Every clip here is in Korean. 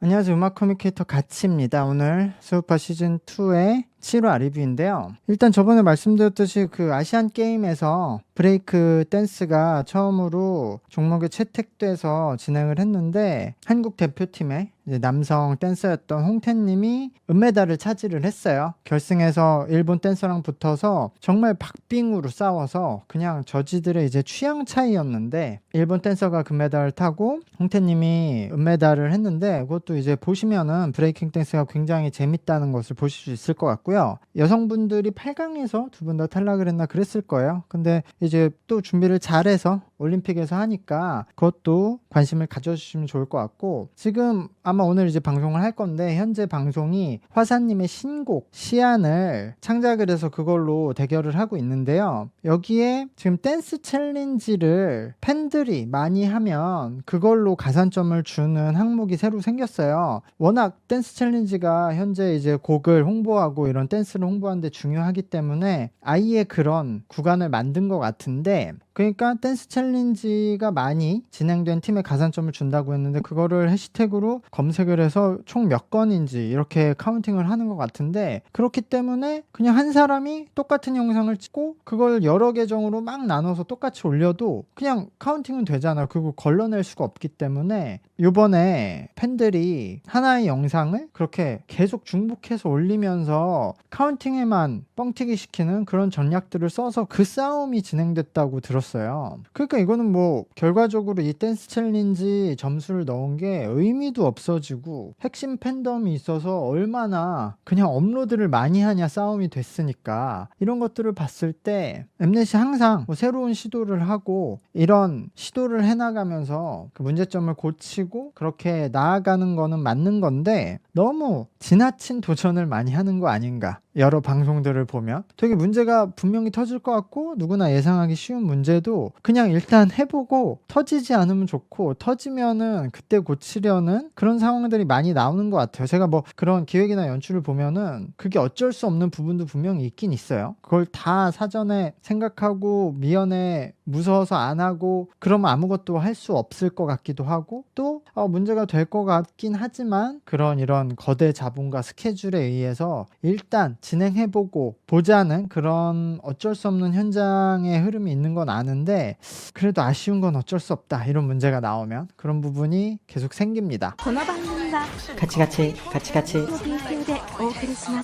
안녕하세요. 음악 커뮤니케이터 가치입니다. 오늘 수우파 시즌2의 7화 리뷰인데요. 일단 저번에 말씀드렸듯이 그 아시안 게임에서 브레이크 댄스가 처음으로 종목에 채택돼서 진행을 했는데 한국 대표팀의 이제 남성 댄서였던 홍태님이 은메달을 차지를 했어요. 결승에서 일본 댄서랑 붙어서 정말 박빙으로 싸워서 그냥 저지들의 이제 취향 차이였는데 일본 댄서가 금메달을 타고 홍태님이 은메달을 했는데 그것도 이제 보시면은 브레이킹 댄스가 굉장히 재밌다는 것을 보실 수 있을 것 같고요. 여성분들이 8강에서 두 분 다 탈락을 했나 그랬을 거예요. 근데 이제 또 준비를 잘해서 올림픽에서 하니까 그것도 관심을 가져주시면 좋을 것 같고, 지금 아마 오늘 이제 방송을 할 건데 현재 방송이 화사님의 신곡 시안을 창작을 해서 그걸로 대결을 하고 있는데요. 여기에 지금 댄스 챌린지를 팬들이 많이 하면 그걸로 가산점을 주는 항목이 새로 생겼어요. 워낙 댄스 챌린지가 현재 이제 곡을 홍보하고 이런 댄스를 홍보하는데 중요하기 때문에 아예 그런 구간을 만든 것 같은데, 그러니까 댄스 챌린지가 많이 진행된 팀에 가산점을 준다고 했는데 그거를 해시태그로 검색을 해서 총 몇 건인지 이렇게 카운팅을 하는 것 같은데, 그렇기 때문에 그냥 한 사람이 똑같은 영상을 찍고 그걸 여러 계정으로 막 나눠서 똑같이 올려도 그냥 카운팅은 되잖아요. 그리고 걸러낼 수가 없기 때문에 요번에 팬들이 하나의 영상을 그렇게 계속 중복해서 올리면서 카운팅에만 뻥튀기 시키는 그런 전략들을 써서 그 싸움이 진행됐다고 들었어요. 그러니까 이거는 뭐 결과적으로 이 댄스 챌린지 점수를 넣은 게 의미도 없어지고 핵심 팬덤이 있어서 얼마나 그냥 업로드를 많이 하냐 싸움이 됐으니까, 이런 것들을 봤을 때 엠넷이 항상 뭐 새로운 시도를 하고 이런 시도를 해나가면서 그 문제점을 고치고 그렇게 나아가는 거는 맞는 건데, 너무 지나친 도전을 많이 하는 거 아닌가. 여러 방송들을 보면 되게 문제가 분명히 터질 것 같고 누구나 예상하기 쉬운 문제도 그냥 일단 해보고 터지지 않으면 좋고, 터지면은 그때 고치려는 그런 상황들이 많이 나오는 것 같아요. 제가 뭐 그런 기획이나 연출을 보면은 그게 어쩔 수 없는 부분도 분명히 있긴 있어요. 그걸 다 사전에 생각하고 미연에 무서워서 안 하고 그러면 아무것도 할 수 없을 것 같기도 하고, 또 문제가 될 것 같긴 하지만 그런 이런 거대 자본과 스케줄에 의해서 일단 진행해보고 보자는 그런 어쩔 수 없는 현장의 흐름이 있는 건 아는데, 그래도 아쉬운 건 어쩔 수 없다. 이런 문제가 나오면 그런 부분이 계속 생깁니다. この番組はカチカチカチカチ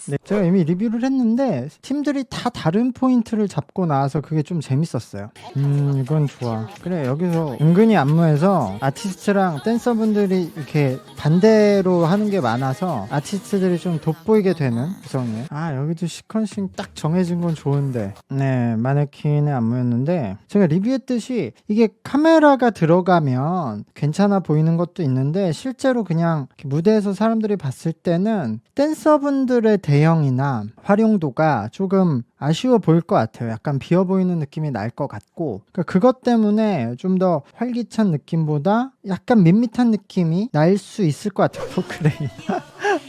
네, 제가 이미 리뷰를 했는데 팀들이 다 다른 포인트를 잡고 나와서 그게 좀 재밌었어요. 이건 좋아. 그래, 여기서 은근히 안무에서 아티스트랑 댄서분들이 이렇게 반대로 하는 게 많아서 아티스트들이 좀 돋보이게 되는 구성이에요. 여기도 시퀀싱 딱 정해진 건 좋은데, 네, 마네킹의 안무였는데 제가 리뷰했듯이 이게 카메라가 들어가면 괜찮아 보이는 것도 있는데 실제로 그냥 무대에서 사람들이 봤을 때는 댄서분들의 대형이나 활용도가 조금 아쉬워 보일 것 같아요. 약간 비어 보이는 느낌이 날 것 같고, 그러니까 그것 때문에 좀 더 활기찬 느낌보다 약간 밋밋한 느낌이 날 수 있을 것 같아요. 포크레인.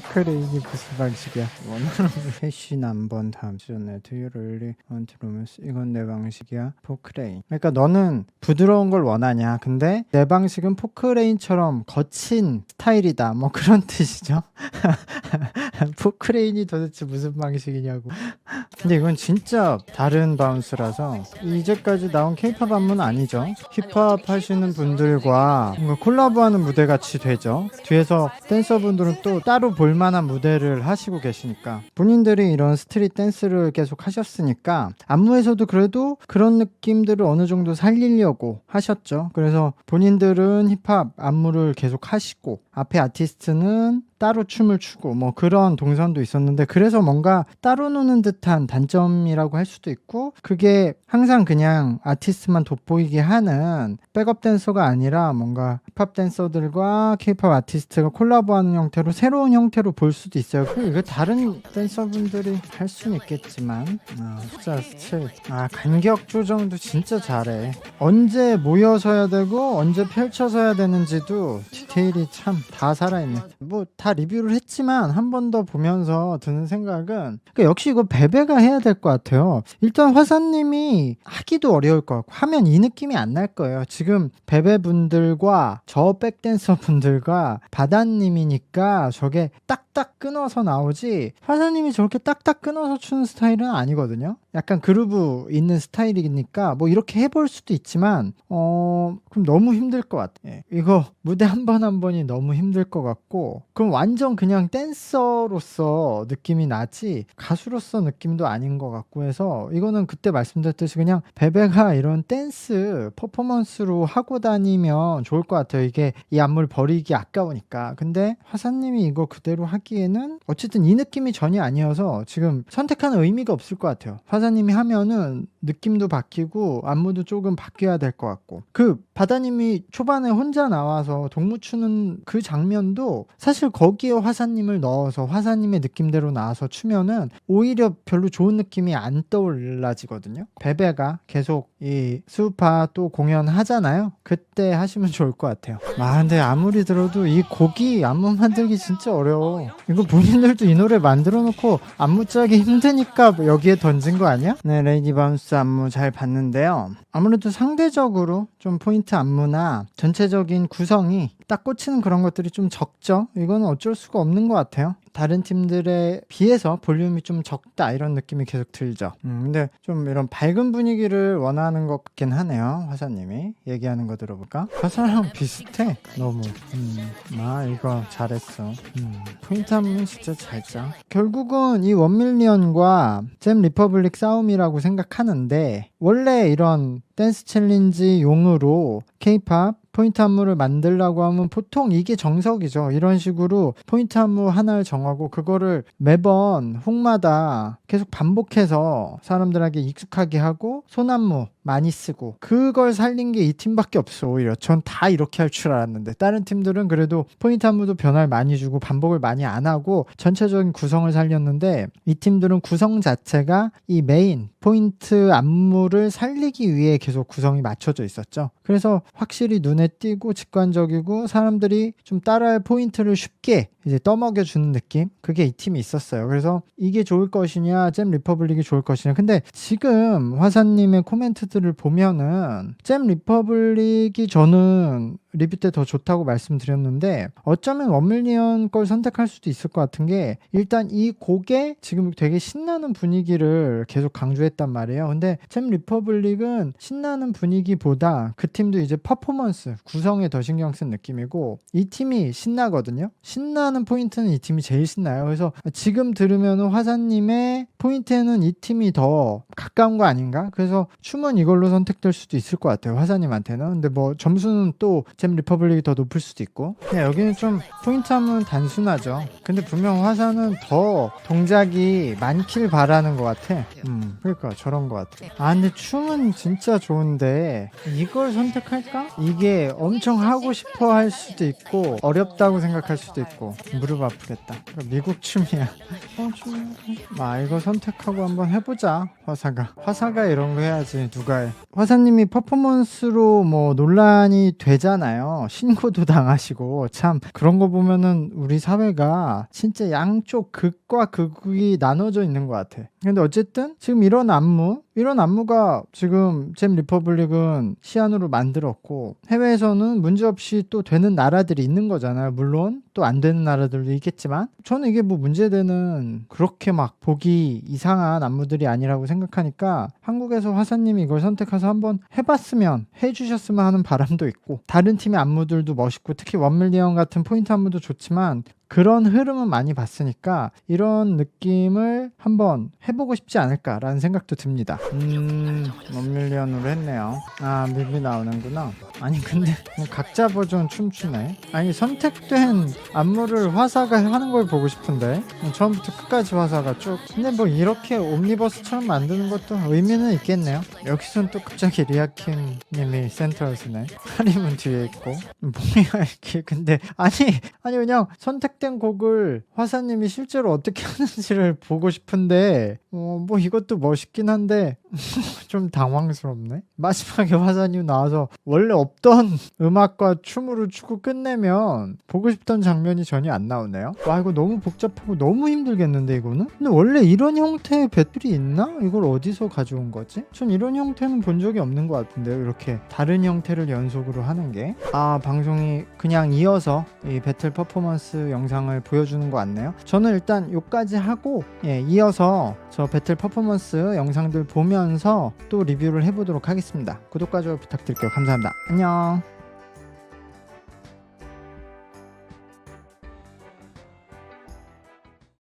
포크레인이 무슨 방식이야? 원하는 패신 한번 다음 시즌에 두유를 원트로면스, 이건 내 방식이야. 포크레인. 그러니까 너는 부드러운 걸 원하냐? 근데 내 방식은 포크레인처럼 거친 스타일이다. 뭐 그런 뜻이죠. 포크레인이 도대체 무슨 방식이냐고. 근데 이건 진짜 다른 바운스라서 이제까지 나온 케이팝 안무는 아니죠. 힙합 하시는 분들과 뭔가 콜라보하는 무대 같이 되죠. 뒤에서 댄서분들은 또 따로 볼만한 무대를 하시고 계시니까, 본인들이 이런 스트릿 댄스를 계속 하셨으니까 안무에서도 그래도 그런 느낌들을 어느 정도 살리려고 하셨죠. 그래서 본인들은 힙합 안무를 계속 하시고 앞에 아티스트는 따로 춤을 추고 뭐 그런 동선도 있었는데, 그래서 뭔가 따로 노는 듯한 단점이라고 할 수도 있고, 그게 항상 그냥 아티스트만 돋보이게 하는 백업 댄서가 아니라 뭔가 힙합 댄서들과 케이팝 아티스트가 콜라보하는 형태로 새로운 형태로 볼 수도 있어요. 이거 다른 댄서분들이 할 수는 있겠지만 숫자 7. 간격 조정도 진짜 잘해. 언제 모여서야 되고 언제 펼쳐서야 되는지도 디테일이 참 다 살아있네. 뭐 다 리뷰를 했지만 한 번 더 보면서 드는 생각은, 그러니까 역시 이거 베베가 투자해야 될 것 같아요. 일단 화사님이 하기도 어려울 것 같고 하면 이 느낌이 안 날 거예요. 지금 베베분들과 저 백댄서분들과 바다님이니까 저게 딱딱 끊어서 나오지, 화사님이 저렇게 딱딱 끊어서 추는 스타일은 아니거든요. 약간 그루브 있는 스타일이니까 뭐 이렇게 해볼 수도 있지만 그럼 너무 힘들 것 같아. 예. 이거 무대 한 번 한 번이 너무 힘들 것 같고, 그럼 완전 그냥 댄서로서 느낌이 나지 가수로서 느낌도 아닌 것 같고 해서 이거는 그때 말씀드렸듯이 그냥 베베가 이런 댄스 퍼포먼스로 하고 다니면 좋을 것 같아요. 이게 이 안무를 버리기 아까우니까. 근데 화사님이 이거 그대로 하기에는 어쨌든 이 느낌이 전혀 아니어서 지금 선택하는 의미가 없을 것 같아요. 화사님이 하면은 느낌도 바뀌고 안무도 조금 바뀌어야 될 것 같고, 그 바다님이 초반에 혼자 나와서 동무 추는 그 장면도 사실 거기에 화사님을 넣어서 화사님의 느낌대로 나와서 추면은 오히려 별로 좋은 느낌이 안 떠올라지거든요. 베베가 계속 이 수우파 또 공연하잖아요. 그때 하시면 좋을 것 같아요. 근데 아무리 들어도 이 곡이 안무 만들기 진짜 어려워. 이거 본인들도 이 노래 만들어 놓고 안무 짜기 힘드니까 여기에 던진 거 아니야? 네, 레이디 바운스 안무 잘 봤는데요. 아무래도 상대적으로 좀 포인트 안무나 전체적인 구성이 딱 꽂히는 그런 것들이 좀 적죠. 이거는 어쩔 수가 없는 것 같아요. 다른 팀들에 비해서 볼륨이 좀 적다 이런 느낌이 계속 들죠. 근데 좀 이런 밝은 분위기를 원하는 것 같긴 하네요. 화사님이 얘기하는 거 들어볼까? 화사랑 비슷해 너무. 이거 잘했어. 포인트 안무는 진짜 잘 짜. 결국은 이 1밀리언과 잼 리퍼블릭 싸움이라고 생각하는데, 원래 이런 댄스 챌린지 용으로 K-팝 포인트 안무를 만들려고 하면 보통 이게 정석이죠. 이런 식으로 포인트 안무 하나를 정하고 그거를 매번 훅마다 계속 반복해서 사람들에게 익숙하게 하고 손안무 많이 쓰고, 그걸 살린 게 이 팀밖에 없어. 오히려 전 다 이렇게 할 줄 알았는데 다른 팀들은 그래도 포인트 안무도 변화를 많이 주고 반복을 많이 안 하고 전체적인 구성을 살렸는데, 이 팀들은 구성 자체가 이 메인 포인트 안무를 살리기 위해 계속 구성이 맞춰져 있었죠. 그래서 확실히 눈에 띄고 직관적이고 사람들이 좀 따라할 포인트를 쉽게 이제 떠먹여주는 느낌, 그게 이 팀이 있었어요. 그래서 이게 좋을 것이냐 잼 리퍼블릭이 좋을 것이냐. 근데 지금 화사님의 코멘트들을 보면은 잼 리퍼블릭이 저는 리뷰 때 더 좋다고 말씀드렸는데, 어쩌면 1밀리언 걸 선택할 수도 있을 것 같은 게, 일단 이 곡에 지금 되게 신나는 분위기를 계속 강조했단 말이에요. 근데 잼 리퍼블릭은 신나는 분위기보다 그 팀도 이제 퍼포먼스 구성에 더 신경 쓴 느낌이고, 이 팀이 신나거든요. 신나는 포인트는 이 팀이 제일 신나요. 그래서 지금 들으면 화사님의 포인트에는 이 팀이 더 가까운 거 아닌가? 그래서 춤은 이걸로 선택될 수도 있을 것 같아요, 화사님한테는. 근데 뭐 점수는 또 잼 리퍼블릭이 더 높을 수도 있고. 그냥 여기는 좀 포인트 하면 단순하죠. 근데 분명 화사는 더 동작이 많길 바라는 것 같아. 그러니까 저런 것 같아. 근데 춤은 진짜 좋은데 이걸 선택할까? 이게 엄청 하고 싶어 할 수도 있고 어렵다고 생각할 수도 있고. 무릎 아프겠다. 미국 춤이야. 이거 선택하고 한번 해보자. 화사가 이런 거 해야지. 누가 해. 화사님이 퍼포먼스로 뭐 논란이 되잖아요. 신고도 당하시고. 참 그런 거 보면은 우리 사회가 진짜 양쪽 극과 극이 나눠져 있는 것 같아. 근데 어쨌든 지금 이런 안무가 지금 잼 리퍼블릭은 시안으로 만들었고, 해외에서는 문제없이 또 되는 나라들이 있는 거잖아요. 물론 또 안 되는 나라들도 있겠지만, 저는 이게 뭐 문제되는 그렇게 막 보기 이상한 안무들이 아니라고 생각하니까 한국에서 화사님이 이걸 선택해서 한번 해봤으면 해주셨으면 하는 바람도 있고, 다른 팀의 안무들도 멋있고 특히 1밀리언 같은 포인트 안무도 좋지만 그런 흐름은 많이 봤으니까 이런 느낌을 한번 해보고 싶지 않을까라는 생각도 듭니다. 1밀리언으로 했네요. 뮤비 나오는구나. 아니 근데 각자 버전 춤추네. 아니 선택된 안무를 화사가 하는 걸 보고 싶은데 처음부터 끝까지 화사가 쭉. 근데 뭐 이렇게 옴니버스처럼 만드는 것도 의미는 있겠네요. 여기선 또 갑자기 리아킴 님이 센터였으네. 하림은 뒤에 있고. 뭐야 이렇게. 근데 아니 그냥 선택된 곡을 화사님이 실제로 어떻게 하는지를 보고 싶은데 뭐 이것도 멋있긴 한데 좀 당황스럽네. 마지막에 화산이 나와서 원래 없던 음악과 춤으로 추고 끝내면 보고 싶던 장면이 전혀 안 나오네요. 와, 이거 너무 복잡하고 너무 힘들겠는데 이거는? 근데 원래 이런 형태의 배틀이 있나? 이걸 어디서 가져온 거지? 전 이런 형태는 본 적이 없는 것 같은데요. 이렇게 다른 형태를 연속으로 하는 게. 방송이 그냥 이어서 이 배틀 퍼포먼스 영상을 보여주는 것 같네요. 저는 일단 요까지 하고 이어서 저 배틀 퍼포먼스 영상들 보면서 또 리뷰를 해보도록 하겠습니다. 구독과 좋아요 부탁드릴게요. 감사합니다. 안녕.